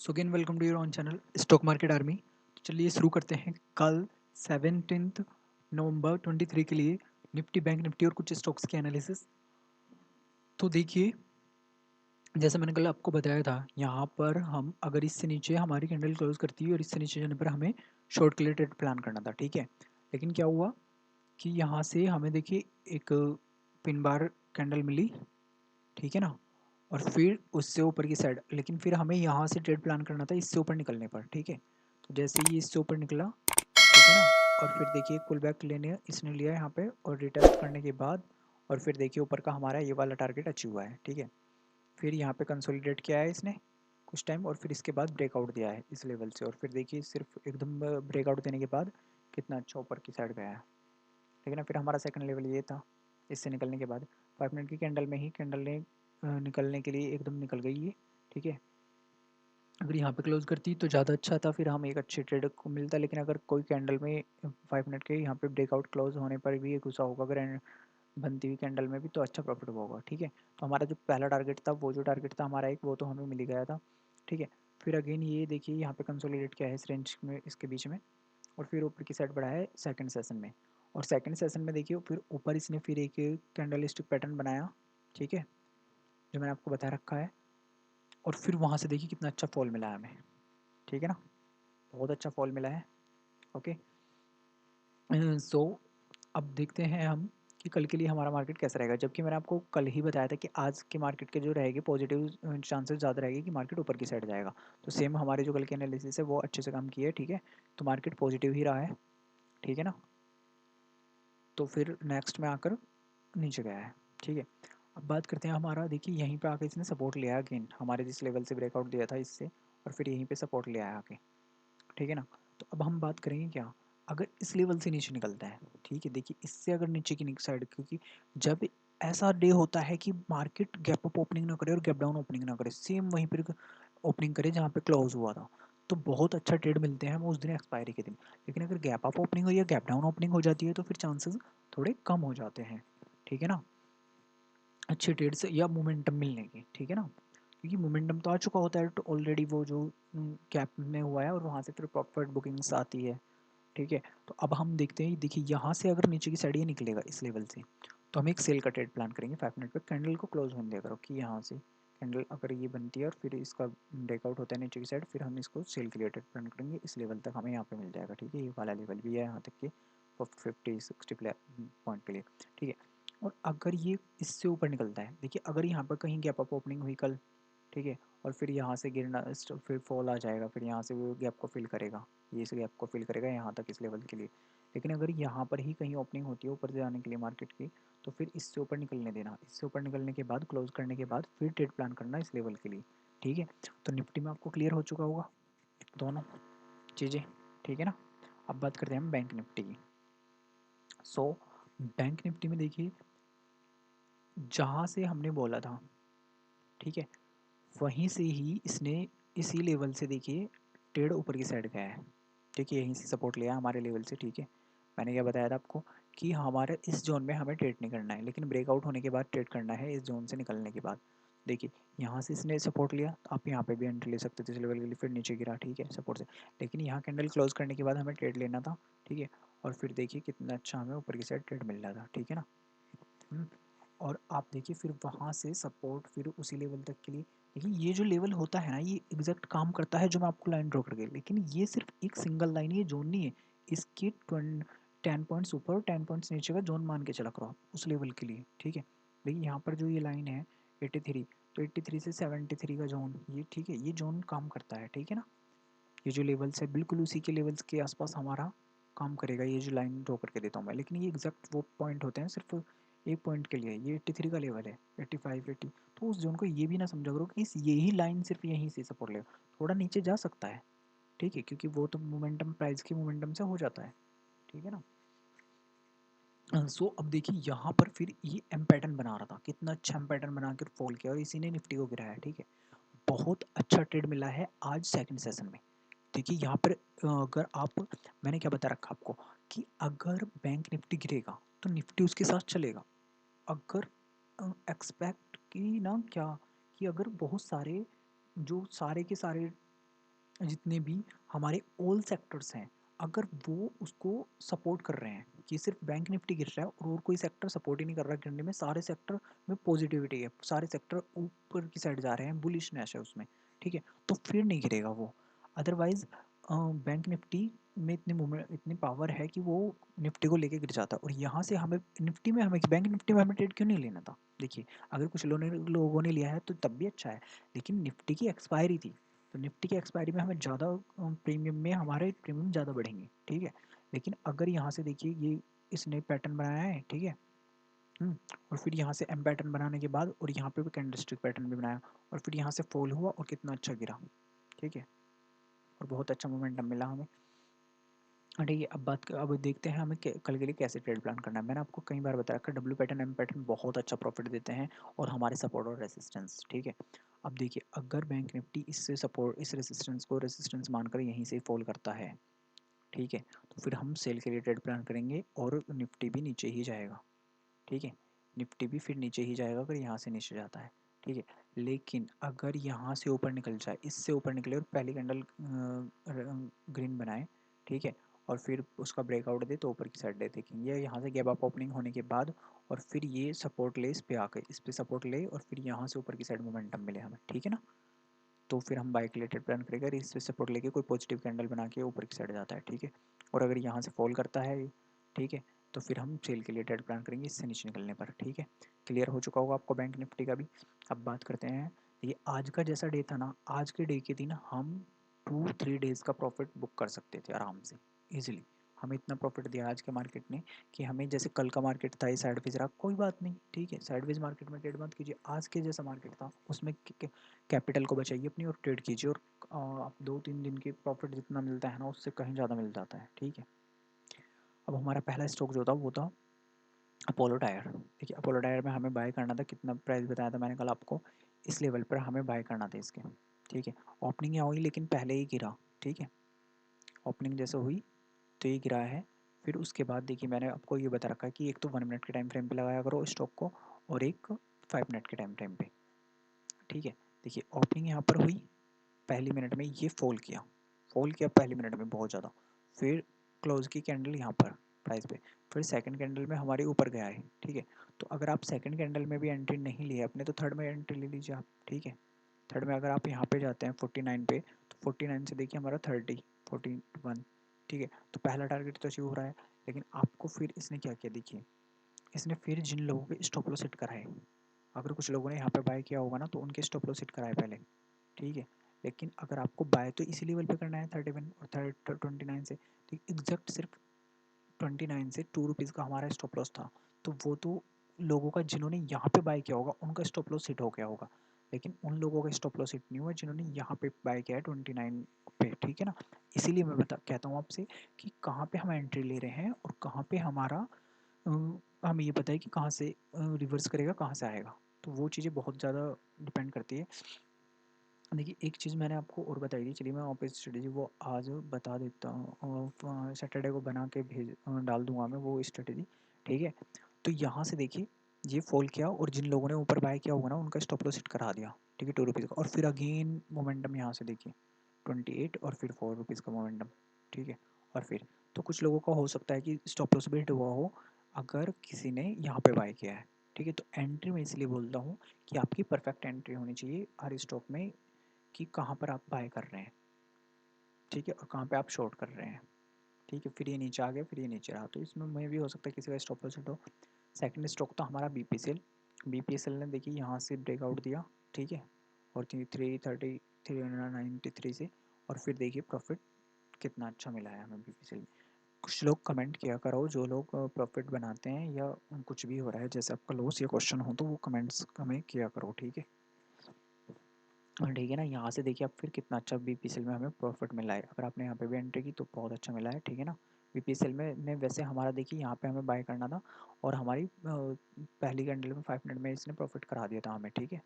So again welcome to your own channel Stock Market Army. तो चलिए शुरू करते हैं। कल 17 नवंबर 23 के लिए निफ्टी, बैंक निफ्टी और कुछ स्टॉक्स की एनालिसिस। तो देखिए, जैसे मैंने कल आपको बताया था, यहाँ पर हम अगर इससे नीचे हमारी कैंडल क्लोज करती है और इससे नीचे जाने पर हमें शॉर्ट के लिए ट्रेड प्लान करना था, ठीक है। लेकिन क्या हुआ कि यहाँ से हमें देखिए एक पिन बार कैंडल मिली, ठीक है ना। और फिर उससे ऊपर की साइड, लेकिन फिर हमें यहाँ से ट्रेड प्लान करना था इससे ऊपर निकलने पर, ठीक है। तो जैसे ही इससे ऊपर निकला, ठीक है ना, और फिर देखिए पुल बैक लेने इसने लिया यहाँ पे और रिटेस्ट करने के बाद, और फिर देखिए ऊपर का हमारा ये वाला टारगेट अचीव हुआ है, ठीक है। फिर यहाँ पे कंसोलिडेट किया है इसने कुछ टाइम और फिर इसके बाद ब्रेकआउट दिया है इस लेवल से, और फिर देखिए सिर्फ एकदम ब्रेकआउट देने के बाद कितना अच्छा ऊपर की साइड गया है, ठीक है ना। फिर हमारा सेकंड लेवल ये था, इससे निकलने के बाद 5 मिनट की कैंडल में ही कैंडल ने निकलने के लिए एकदम निकल गई ये, ठीक है। अगर यहाँ पे क्लोज करती तो ज़्यादा अच्छा था, फिर हम एक अच्छे ट्रेडर को मिलता। लेकिन अगर कोई कैंडल में 5 मिनट के यहाँ पे ब्रेकआउट क्लोज होने पर भी ये घुसा होगा अगर बनती हुई कैंडल में भी, तो अच्छा प्रॉफिट होगा, ठीक है। तो हमारा जो पहला टारगेट था, वो जो टारगेट था हमारा एक, वो तो हमें मिल ही गया था, ठीक है। फिर अगेन ये देखिए यहाँ पे कंसोलिडेट किया है इस रेंज में, इसके बीच में, और फिर ऊपर की साइड बढ़ा है सेकंड सेशन में। और सेकंड सेशन में देखिए फिर ऊपर इसने फिर एक कैंडल स्टिक पैटर्न बनाया, ठीक है, जो मैंने आपको बता रखा है। और फिर वहाँ से देखिए कितना अच्छा फॉल मिला है हमें, ठीक है ना, बहुत अच्छा फॉल मिला है। ओके, सो अब देखते हैं हम कि कल के लिए हमारा मार्केट कैसा रहेगा। जबकि मैंने आपको कल ही बताया था कि आज के मार्केट के जो रहेंगे पॉजिटिव चांसेस ज़्यादा रहेगी कि मार्केट ऊपर की साइड जाएगा। तो सेम हमारे जो कल के एनालिसिस है वो अच्छे से काम किया है, ठीक है। तो मार्केट पॉजिटिव ही रहा है, ठीक है ना। तो फिर नेक्स्ट में आकर नीचे गया है, ठीक है। अब बात करते हैं हमारा, देखिए यहीं पे आके इसने सपोर्ट लिया अगेन, हमारे जिस लेवल से ब्रेकआउट दिया था इससे, और फिर यहीं पे सपोर्ट लिया है आके, ठीक है ना। तो अब हम बात करेंगे क्या, अगर इस लेवल से नीचे निकलता है, ठीक है। देखिए इससे अगर नीचे की साइड, क्योंकि जब ऐसा डे होता है कि मार्केट गैप अप ओपनिंग ना करे और गैप डाउन ओपनिंग ना करे, सेम वहीं पर ओपनिंग करे जहाँ पे क्लोज हुआ था, तो बहुत अच्छा ट्रेड मिलते हैं हमें उस दिन एक्सपायरी के दिन। लेकिन अगर गैप अप ओपनिंग हो या गैप डाउन ओपनिंग हो जाती है तो फिर चांसेस थोड़े कम हो जाते हैं, ठीक है ना, अच्छे ट्रेड से या मोमेंटम मिलने के, ठीक है ना। क्योंकि मोमेंटम तो आ चुका होता है तो ऑलरेडी वो जो कैप में हुआ है और वहाँ से फिर प्रॉफिट बुकिंग्स आती है, ठीक है। तो अब हम देखते हैं, देखिए यहाँ से अगर नीचे की साइड ये निकलेगा इस लेवल से, तो हम एक सेल का ट्रेड प्लान करेंगे 5 मिनट पे। कैंडल को क्लोज होने देगा कि यहाँ से कैंडल अगर ये बनती है और फिर इसका ब्रेकआउट होता है नीचे की साइड, फिर हम इसको सेल के लिए ट्रेड प्लान करेंगे। इस लेवल तक हमें यहाँ पे मिल जाएगा, ठीक है। ये वाला लेवल भी है यहाँ तक कि 50-60 पॉइंट के लिए, ठीक है। और अगर ये इससे ऊपर निकलता है, देखिए अगर यहाँ पर कहीं गैप अप ओपनिंग हुई कल, ठीक है, और फिर यहाँ से गिरना, फिर फॉल आ जाएगा, फिर यहाँ से वो गैप को फिल करेगा, ये इस गैप को फिल करेगा यहाँ तक इस लेवल के लिए। लेकिन अगर यहाँ पर ही कहीं ओपनिंग होती है ऊपर से जाने के लिए मार्केट की, तो फिर इससे ऊपर निकलने देना, इससे ऊपर निकलने के बाद क्लोज करने के बाद फिर ट्रेड प्लान करना इस लेवल के लिए, ठीक है। तो निफ्टी में आपको क्लियर हो चुका होगा दोनों चीज़ें, ठीक है ना। अब बात करते हैं हम बैंक निफ्टी की। सो बैंक निफ्टी में देखिए जहाँ से हमने बोला था, ठीक है, वहीं से ही इसने इसी लेवल से देखिए ट्रेड ऊपर की साइड गया है, ठीक है। यहीं से सपोर्ट लिया हमारे लेवल से, ठीक है। मैंने क्या बताया था आपको कि हमारे इस जोन में हमें ट्रेड नहीं करना है, लेकिन ब्रेकआउट होने के बाद ट्रेड करना है इस जोन से निकलने के बाद। देखिए यहाँ से इसने सपोर्ट लिया, तो आप यहाँ पे भी एंट्री ले सकते थे इस लेवल के लिए, फिर नीचे गिरा, ठीक है, सपोर्ट से। लेकिन यहाँ कैंडल क्लोज करने के बाद हमें ट्रेड लेना था, ठीक है। और फिर देखिए कितना अच्छा हमें ऊपर की साइड ट्रेड मिल रहा था, ठीक है ना। और आप देखिए फिर वहाँ से सपोर्ट फिर उसी लेवल तक के लिए। देखिए ये जो लेवल होता है ना, ये एग्जैक्ट काम करता है जो मैं आपको लाइन ड्रॉ कर गई, लेकिन ये सिर्फ एक सिंगल लाइन, ये जोन नहीं है। इसके 10 पॉइंट्स ऊपर और 10 पॉइंट्स नीचे का जोन मान के चला करो आप उस लेवल के लिए, ठीक है। देखिए यहाँ पर जो ये लाइन है 83, तो 83 से 73 का जोन, ये ठीक है, ये जोन काम करता है, ठीक है ना। ये जो लेवल्स है बिल्कुल उसी के लेवल्स के आसपास हमारा काम करेगा, ये जो लाइन ड्रॉ करके देता हूँ मैं। लेकिन ये एग्जैक्ट वो पॉइंट होते हैं सिर्फ एक पॉइंट के लिए। ये 83 का लेवल है, 85 80, तो उस जोन को ये भी ना समझा करो कि इस यही लाइन सिर्फ यहीं से सपोर्ट लेगा, थोड़ा नीचे जा सकता है, ठीक है, क्योंकि वो तो मोमेंटम प्राइस की मोमेंटम से हो जाता है, ठीक है ना। सो अब देखिए यहाँ पर फिर ये एम पैटर्न बना रहा था, कितना अच्छा एम पैटर्न बना कर फॉल किया और इसी ने निफ्टी को गिराया, ठीक है। बहुत अच्छा ट्रेड मिला है आज सेकंड सेशन में। देखिए यहाँ पर अगर आप, मैंने क्या बता रखा आपको कि अगर बैंक निफ्टी गिरेगा तो निफ्टी उसके साथ चलेगा। अगर एक्सपेक्ट की ना क्या, कि अगर बहुत सारे जो सारे के सारे जितने भी हमारे ऑल सेक्टर्स हैं, अगर वो उसको सपोर्ट कर रहे हैं कि सिर्फ बैंक निफ्टी गिर रहा है और कोई सेक्टर सपोर्ट ही नहीं कर रहा गिरने में, सारे सेक्टर में पॉजिटिविटी है, सारे सेक्टर ऊपर की साइड जा रहे हैं, बुलिशनेस है उसमें, ठीक है, तो फिर नहीं गिरेगा वो। अदरवाइज बैंक निफ्टी में इतनी मूवमेंट, इतनी पावर है कि वो निफ्टी को लेके गिर जाता है। और यहाँ से हमें निफ्टी में, हमें बैंक निफ्टी में हमें ट्रेड क्यों नहीं लेना था? देखिए, अगर कुछ लोगों ने लिया है तो तब भी अच्छा है, लेकिन निफ्टी की एक्सपायरी थी, तो निफ्टी की एक्सपायरी में हमें ज़्यादा प्रीमियम में हमारे प्रीमियम ज़्यादा बढ़ेंगे, ठीक है। लेकिन अगर यहाँ से देखिए ये इसने पैटर्न बनाया है, ठीक है, और फिर यहाँ से एम पैटर्न बनाने के बाद और यहाँ पे भी कैंडलस्टिक पैटर्न भी बनाया और फिर यहाँ से फॉल हुआ और कितना अच्छा गिरा, ठीक है, और बहुत अच्छा मोमेंटम मिला हमें। ठीक है, अब देखते हैं हमें कल के लिए कैसे ट्रेड प्लान करना है। मैंने आपको कई बार बताया कि डब्ल्यू पैटर्न एम पैटर्न बहुत अच्छा प्रॉफिट देते हैं और हमारे सपोर्ट और रेसिस्टेंस, ठीक है। अब देखिए, अगर बैंक निफ्टी इससे सपोर्ट, इस रेसिस्टेंस को रेसिस्टेंस मानकर यहीं से फॉल करता है, ठीक है, तो फिर हम सेल के लिए ट्रेड प्लान करेंगे और निफ्टी भी नीचे ही जाएगा, ठीक है, निफ्टी भी फिर नीचे ही जाएगा अगर यहाँ से नीचे जाता है, ठीक है। लेकिन अगर यहाँ से ऊपर निकल जाए, इससे ऊपर निकले और पहली कैंडल ग्रीन बनाए, ठीक है, और फिर उसका ब्रेकआउट दे तो ऊपर की साइड दे देखेंगे, या यहाँ से गैप अप ओपनिंग होने के बाद और फिर ये सपोर्ट ले, इस पे आके इस पे सपोर्ट ले और फिर यहाँ से ऊपर की साइड मोमेंटम मिले हमें, ठीक है ना, तो फिर हम बाय के लिए ट्रेड प्लान करेंगे। अगर इससे सपोर्ट लेके कोई पॉजिटिव कैंडल बना के ऊपर की साइड जाता है, ठीक है, और अगर यहाँ से फॉल करता है, ठीक है, तो फिर हम सेल के लिए ट्रेड प्लान करेंगे इससे नीचे निकलने पर, ठीक है। क्लियर हो चुका होगा आपको बैंक निफ्टी का भी। अब बात करते हैं, ये आज का जैसा डे था ना, आज के डे के दिन हम 2-3 डेज़ का प्रॉफिट बुक कर सकते थे आराम से, ईजिली। हमें इतना प्रॉफिट दिया आज के मार्केट ने कि हमें, जैसे कल का मार्केट था ये साइडवेज रहा, कोई बात नहीं, ठीक है, साइडवेज मार्केट में ट्रेड मत कीजिए। आज के जैसा मार्केट था उसमें कैपिटल को बचाइए अपनी और ट्रेड कीजिए, और आप 2-3 दिन के प्रॉफिट जितना मिलता है ना, उससे कहीं ज़्यादा मिल जाता है, ठीक है। अब हमारा पहला स्टॉक जो था वो था अपोलो टायर। देखिए, अपोलो टायर में हमें बाय करना था, कितना प्राइस बताया था मैंने कल आपको, इस लेवल पर हमें बाय करना था इसके, ठीक है। ओपनिंग यहाँ हुई लेकिन पहले ही गिरा, ठीक है, ओपनिंग जैसे हुई तो ये गिरा है। फिर उसके बाद देखिए, मैंने आपको ये बता रखा है कि एक तो 1 मिनट के टाइम फ्रेम पे लगाया करो स्टॉक को और एक 5 मिनट के टाइम फ्रेम पे, ठीक है। देखिए, ओपनिंग यहाँ पर हुई, पहली मिनट में ये फॉल किया पहली मिनट में बहुत ज़्यादा, फिर क्लोज की कैंडल यहाँ पर प्राइस पे, फिर सेकंड कैंडल में हमारे ऊपर गया है, ठीक है। तो अगर आप सेकंड कैंडल में भी एंट्री नहीं लिए अपने, तो थर्ड में एंट्री ले लीजिए आप, ठीक है। थर्ड में अगर आप यहाँ पे जाते हैं 49 पे, तो 49 से देखिए हमारा 30, 41, ठीक है, तो पहला टारगेट तो अचीव हो रहा है। लेकिन आपको फिर इसने क्या किया, देखिए, इसने फिर जिन लोगों के स्टॉप लॉस सेट कराए, अगर कुछ लोगों ने यहाँ पे बाय किया होगा ना, तो उनके स्टॉप लॉस सेट कराए पहले, ठीक है। लेकिन अगर आपको बाय तो इसी लेवल पे करना है 31 और 29 से, तो एग्जैक्ट सिर्फ 29 से ₹2 का हमारा स्टॉप लॉस था, तो वो तो लोगों का जिन्होंने यहाँ पे बाय किया होगा उनका स्टॉप लॉस हिट हो गया होगा, लेकिन उन लोगों का स्टॉप लॉस हिट नहीं हुआ जिन्होंने यहाँ पे बाय किया है 29 पे, ठीक है ना। इसीलिए मैं कहता हूँ आपसे कि कहाँ पे हम एंट्री ले रहे हैं और कहाँ पे हमारा हमें ये पता है कि कहाँ से रिवर्स करेगा, कहाँ से आएगा, तो वो चीज़ें बहुत ज़्यादा डिपेंड करती है। देखिए, एक चीज़ मैंने आपको और बताई थी, चलिए मैं वापस स्ट्रेटेजी वो आज बता देता हूँ, सैटरडे को बना के डाल दूंगा मैं वो स्ट्रेटेजी, ठीक है। तो यहाँ से देखिए, ये फॉल किया और जिन लोगों ने ऊपर बाय किया होगा ना, उनका स्टॉप लॉस हिट करा दिया, ठीक है, ₹2 का, और फिर अगेन मोमेंटम यहाँ से देखिए 28 और फिर ₹4 का मोमेंटम, ठीक है। और फिर तो कुछ लोगों का हो सकता है कि स्टॉप लॉस भी हिट हुआ हो अगर किसी ने यहाँ पे बाय किया है, ठीक है। तो एंट्री मैं इसलिए बोलता हूँ कि आपकी परफेक्ट एंट्री होनी चाहिए हर स्टॉक में, कि कहाँ पर आप बाय कर रहे हैं, ठीक है, और कहाँ पे आप शॉर्ट कर रहे हैं, ठीक है। फिर ये नीचे आ गया, फिर ये नीचे रहा, तो इसमें मैं भी हो सकता है किसी का स्टॉप लॉस हिट हो। सेकंड स्टॉक था हमारा बीपीसीएल। बीपीसीएल ने देखिए यहाँ से ब्रेकआउट दिया, ठीक है, और 393 से, और फिर देखिए प्रॉफिट कितना अच्छा मिला है हमें बीपीसीएल में। कुछ लोग कमेंट किया करो, जो लोग प्रॉफिट बनाते हैं या कुछ भी हो रहा है, जैसे आपका लॉस या क्वेश्चन हो तो वो कमेंट्स हमें किया करो, ठीक है। ठीक है ना, यहाँ से देखिए आप फिर कितना अच्छा बीपीसीएल में हमें प्रॉफिट मिला है। अगर आपने यहाँ पे भी एंट्री की तो बहुत अच्छा मिला है, ठीक है ना। बीपीसीएल में वैसे हमारा देखिए यहाँ पे हमें बाय करना था और हमारी पहली कैंडल में 5 मिनट में इसने प्रॉफिट करा दिया था हमें, ठीक है।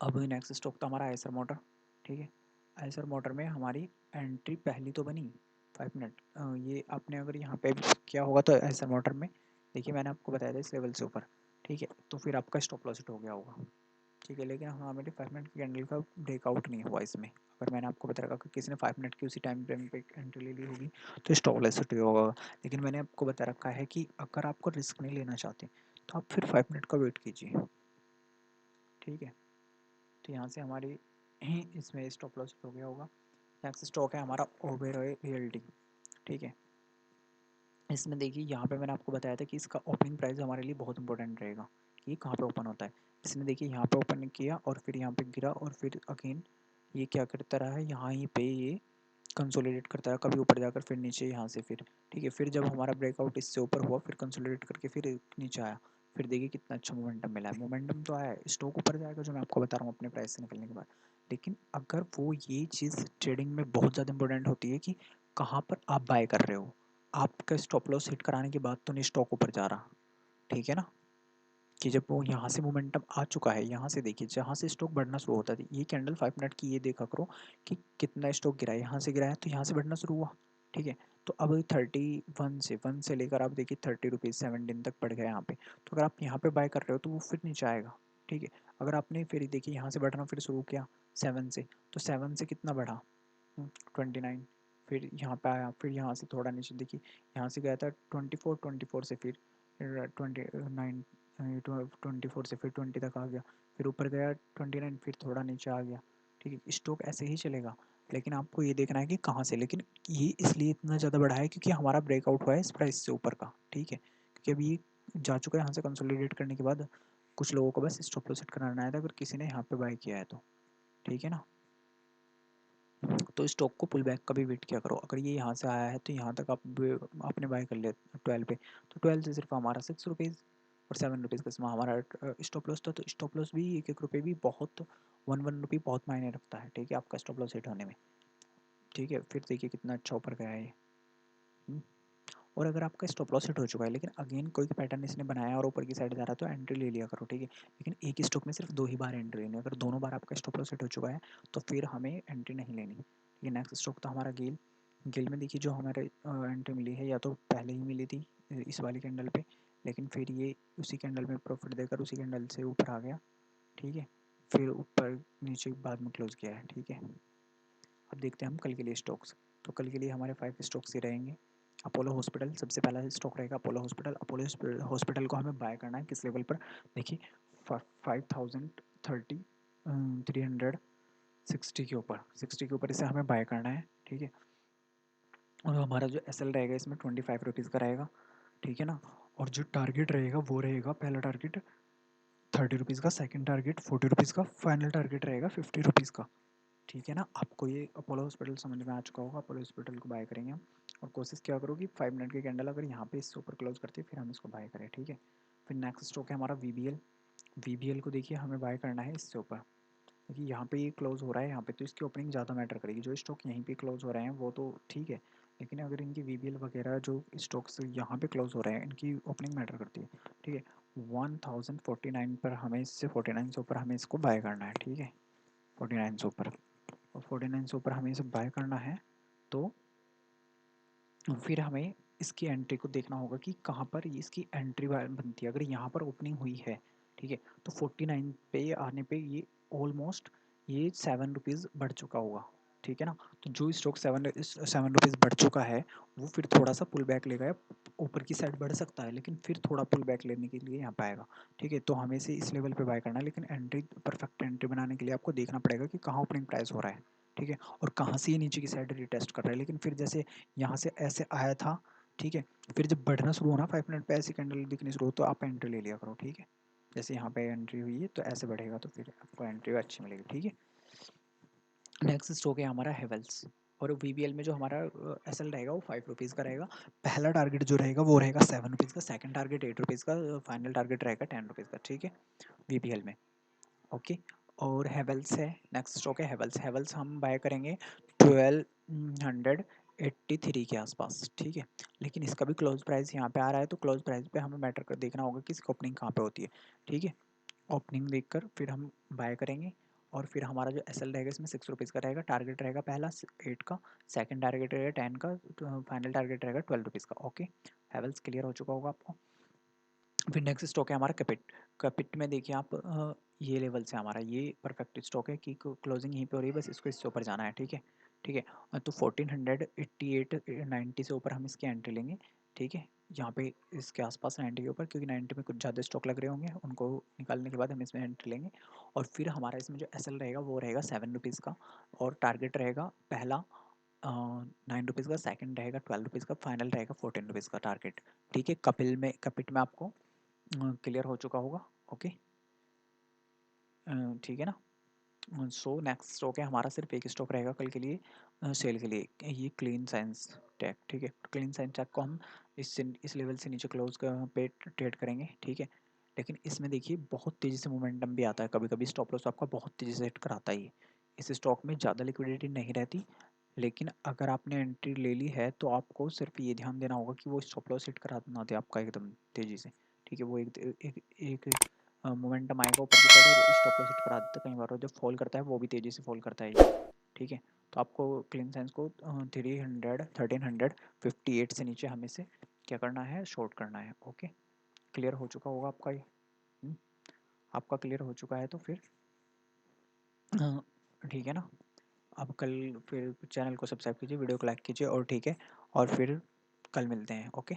अब नेक्स्ट स्टॉक था हमारा आयसर मोटर, ठीक है। आयसर मोटर में हमारी एंट्री पहली तो बनी 5 मिनट, ये आपने अगर यहाँ पे किया होगा तो आयसर मोटर में देखिए मैंने आपको बताया था इस लेवल से ऊपर, ठीक है, तो फिर आपका स्टॉप लॉस हिट हो गया होगा, ठीक है, लेकिन हमारे 5 मिनट की कैंडल का ब्रेकआउट नहीं हुआ इसमें। अगर मैंने आपको बता रखा कि किसी ने 5 मिनट की उसी टाइम फ्रेम पे एंट्री ले ली होगी तो स्टॉप लॉस हिट होगा, लेकिन मैंने आपको बता रखा है कि अगर आपको रिस्क नहीं लेना चाहते तो आप फिर 5 मिनट का वेट कीजिए। ठीक है, तो यहाँ से हमारी इसमें स्टॉप लॉस हिट हो गया होगा। नेक्स्ट स्टॉक है हमारा ओबेरॉय रियल्टी। ठीक है, इसमें देखिए यहाँ पे मैंने आपको बताया था कि इसका ओपनिंग प्राइस हमारे लिए बहुत इंपॉर्टेंट रहेगा कि ये कहाँ पे ओपन होता है। इसने देखिए यहाँ पे ओपन किया और फिर यहाँ पे गिरा और फिर अगेन ये क्या करता रहा है, यहाँ ही पे ये कंसोलिडेट करता है, कभी ऊपर जाकर फिर नीचे यहाँ से फिर। ठीक है, फिर जब हमारा ब्रेकआउट इससे ऊपर हुआ फिर कंसोलिडेट करके फिर नीचे आया, फिर देखिए कितना अच्छा मोमेंटम मिला है। मोमेंटम तो आया है, स्टॉक ऊपर जाएगा जो मैं आपको बता रहा हूँ अपने प्राइस से निकलने के बाद। लेकिन अगर वो ये चीज़ ट्रेडिंग में बहुत ज़्यादा इंपॉर्टेंट होती है कि कहाँ पर आप बाय कर रहे हो, आपका स्टॉप लॉस हिट कराने के बाद तो नहीं स्टॉक ऊपर जा रहा। ठीक है ना, कि जब वो यहाँ से मोमेंटम आ चुका है, यहाँ से देखिए जहाँ से स्टॉक बढ़ना शुरू होता है, ये कैंडल 5 मिनट की ये देखा करो कि कितना स्टॉक गिरा है, यहाँ से गिरा है तो यहाँ से बढ़ना शुरू हुआ। ठीक है, तो अब 31 से लेकर आप देखिए 30 रुपीज़ 17 तक बढ़ गया यहाँ पे। तो अगर आप यहाँ पे बाय कर रहे हो तो वो फिर नीचे आएगा। ठीक है, अगर आपने फिर देखिए यहाँ से बढ़ना फिर शुरू किया 7 से, तो 7 से कितना बढ़ा 29, फिर यहाँ पे आया, फिर यहाँ से थोड़ा नीचे देखिए यहाँ से गया था 24 से फिर 29, 24 से फिर 20 तक आ गया, फिर ऊपर गया 29, फिर थोड़ा नीचे आ गया। ठीक है, स्टॉक ऐसे ही चलेगा, लेकिन आपको ये देखना है कि कहाँ से। लेकिन ये इसलिए इतना ज़्यादा बढ़ा है क्योंकि हमारा ब्रेकआउट हुआ है इस प्राइस से ऊपर का। ठीक है, क्योंकि अभी ये जा चुका है यहाँ से कंसोलिडेट करने के बाद, कुछ लोगों को बस स्टॉप लॉस सेट कराना आया था अगर किसी ने यहाँ पे बाय किया है तो। ठीक है ना, तो स्टॉक को पुल बैक का भी वेट किया करो। अगर ये यहाँ से आया है तो यहाँ तक आपने बाय कर लिया 12 पे, तो 12 से सिर्फ हमारा 6 रुपीज़ और 7 रुपीज़ का इसमें हमारा स्टॉप लॉस था। तो स्टॉप लॉस भी 1 1 रुपये भी बहुत 1 1 रुपये बहुत मायने रखता है। ठीक है, आपका स्टॉप लॉस हिट होने में। ठीक है, फिर देखिए कितना अच्छा ऊपर गया है ये। और अगर आपका स्टॉप लॉस हिट हो चुका है लेकिन अगेन कोई पैटर्न इसने बनाया और ऊपर की साइड जा रहा है तो एंट्री ले लिया करो। ठीक है, लेकिन एक ही स्टॉक में सिर्फ 2 ही बार एंट्री लेनी है। अगर दोनों बार आपका स्टॉप लॉस हिट हो चुका है तो फिर हमें एंट्री नहीं लेनी। ठीक है, नेक्स्ट स्टॉक था हमारा गेल। गेल में देखिए जो हमारे एंट्री मिली है या तो पहले ही मिली थी इस वाली कैंडल पे, लेकिन फिर ये उसी कैंडल में प्रॉफिट देकर उसी कैंडल से ऊपर आ गया। ठीक है, फिर ऊपर नीचे बाद में क्लोज किया है। ठीक है, अब देखते हैं हम कल के लिए स्टॉक्स। तो कल के लिए हमारे 5 स्टॉक्स ही रहेंगे। अपोलो हॉस्पिटल सबसे पहला स्टॉक रहेगा, अपोलो हॉस्पिटल। अपोलो हॉस्पिटल को हमें बाय करना है किस लेवल पर, देखिए 5030 360 के ऊपर, 60 के ऊपर इसे हमें बाय करना है। ठीक है, और हमारा जो एस एल रहेगा इसमें 25 रुपीज़ का रहेगा। ठीक है ना, और जो टारगेट रहेगा वो रहेगा, पहला टारगेट 30 रुपीज़ का, सेकंड टारगेट 40 रुपीज़ का, फाइनल टारगेट रहेगा 50 रुपीज़ का। ठीक है ना, आपको ये अपोलो हॉस्पिटल समझ में आ चुका होगा। अपोलो हॉस्पिटल को बाय करेंगे हम, और कोशिश क्या करो कि 5 मिनट की कैंडल अगर यहाँ पे इससे ऊपर क्लोज करती है फिर हम इसको बाय करें। ठीक है, फिर नेक्स्ट स्टॉक है हमारा वीबीएल। वीबीएल को देखिए हमें बाय करना है इससे ऊपर। देखिए यहाँ पे ये क्लोज हो रहा है यहाँ पे, तो इसकी ओपनिंग ज़्यादा मैटर करेगी। जो स्टॉक यहीं पे क्लोज हो रहे हैं वो तो ठीक है, लेकिन अगर इनकी वीबीएल वगैरह जो स्टॉक्स यहाँ पे क्लोज हो रहे हैं इनकी ओपनिंग मैटर करती है। ठीक है, 1049 पर हमें इससे 49 से ऊपर हमें इसको बाय करना है। ठीक है, 49 से ऊपर, और 49 से ऊपर हमें इसे बाय करना है तो फिर हमें इसकी एंट्री को देखना होगा कि कहाँ पर इसकी एंट्री बनती है। अगर यहाँ पर ओपनिंग हुई है, ठीक है, तो 49 पे आने पे ये ऑलमोस्ट ये 7 रुपीज़ बढ़ चुका होगा। ठीक है ना, तो जो स्टॉक 7 रुपीज़ बढ़ चुका है वो फिर थोड़ा सा पुल बैक लेगा, ऊपर की साइड बढ़ सकता है लेकिन फिर थोड़ा पुल बैक लेने के लिए यहाँ पे आएगा। ठीक है, तो हमें से इस लेवल पे बाय करना है, लेकिन एंट्री परफेक्ट एंट्री बनाने के लिए आपको देखना पड़ेगा कि कहाँ ओपनिंग प्राइस हो रहा है। ठीक है, और कहाँ से ये नीचे की साइड रिटेस्ट कर रहा है। लेकिन फिर जैसे यहाँ से ऐसे आया था, ठीक है, फिर जब बढ़ना शुरू होना 5 मिनट पे ऐसी कैंडल दिखनी शुरू हो तो आप एंट्री ले लिया करो। ठीक है, जैसे यहाँ पे एंट्री हुई है तो ऐसे बढ़ेगा तो फिर आपको एंट्री अच्छी मिलेगी। ठीक है, नेक्स्ट स्टॉक है हमारा हेवल्स, और वीबीएल में जो हमारा एसएल रहेगा वो 5 रुपीज़ का रहेगा। पहला टारगेट जो रहेगा वो रहेगा 7 रुपीज़ का, सेकंड टारगेट 8 रुपीज़ का, फाइनल टारगेट रहेगा 10 रुपीज़ का। ठीक है, वीबीएल में। ओके, और हेवल्स है नेक्स्ट स्टॉक है हेवल्स। हेवल्स हम बाय करेंगे 1283 के आसपास। ठीक है, लेकिन इसका भी क्लोज प्राइस यहाँ पे आ रहा है तो क्लोज प्राइस पे हमें मैटर कर देखना होगा कि इसकी ओपनिंग कहाँ पे होती है। ठीक है, ओपनिंग देखकर फिर हम बाय करेंगे, और फिर हमारा जो एस एल रहेगा इसमें 6 रुपीज़ का रहेगा। टारगेट रहेगा पहला 8 का, सेकंड टारगेट रहेगा 10 का, फाइनल टारगेट रहेगा 12 रुपीज़ का। ओके, हेवल्स क्लियर हो चुका होगा आपको। फिर नेक्स्ट स्टॉक है हमारा कैपिट। कैपिट में देखिए आप ये लेवल से हमारा ये परफेक्ट स्टॉक है कि क्लोजिंग यहीं पे हो रही है, बस इसको इससे ऊपर जाना है। ठीक है, ठीक है। तो 1488 90 से ऊपर हम इसकी एंट्री लेंगे। ठीक है, यहाँ पे इसके आसपास 90 के ऊपर, क्योंकि 90 में कुछ ज़्यादा स्टॉक लग रहे होंगे, उनको निकालने के बाद हम इसमें एंट्री लेंगे। और फिर हमारा इसमें जो एस एल रहेगा वो रहेगा 7 रुपीज़ का, और टारगेट रहेगा पहला 9 रुपीज़ का, सेकंड रहेगा 12 रुपीज़ का, फाइनल रहेगा 14 रुपीज़ का टारगेट। ठीक है, कपिट में आपको क्लियर हो चुका होगा। ओके, ठीक है ना। सो नेक्स्ट स्टॉक है हमारा, सिर्फ एक स्टॉक रहेगा कल के लिए सेल के लिए, ये क्लीन साइंस टेक। ठीक है, क्लीन साइंस टेक को हम इस लेवल से नीचे क्लोज पे ट्रेड करेंगे। ठीक है, लेकिन इसमें देखिए बहुत तेज़ी से मोमेंटम भी आता है, कभी कभी स्टॉप लॉस आपका बहुत तेज़ी से हिट कराता है। इस स्टॉक में ज़्यादा लिक्विडिटी नहीं रहती, लेकिन अगर आपने एंट्री ले ली है तो आपको सिर्फ ये ध्यान देना होगा कि वो स्टॉप लॉस हिट करा ना दे आपका एकदम तेज़ी से। ठीक है, वो एक मोमेंटम आएगा ऊपर की साइड और स्टॉप लॉस हिट करा देता है कई बार, और जब फॉल करता है वो भी तेज़ी से फॉल करता है ये। ठीक है, तो आपको क्लीन साइंस को 1358 से नीचे हमें से क्या करना है, शॉर्ट करना है। ओके, क्लियर हो चुका होगा आपका ये। आपका क्लियर हो चुका है तो फिर ठीक है ना। अब कल फिर चैनल को सब्सक्राइब कीजिए, वीडियो को लाइक कीजिए, और ठीक है, और फिर कल मिलते हैं। ओके।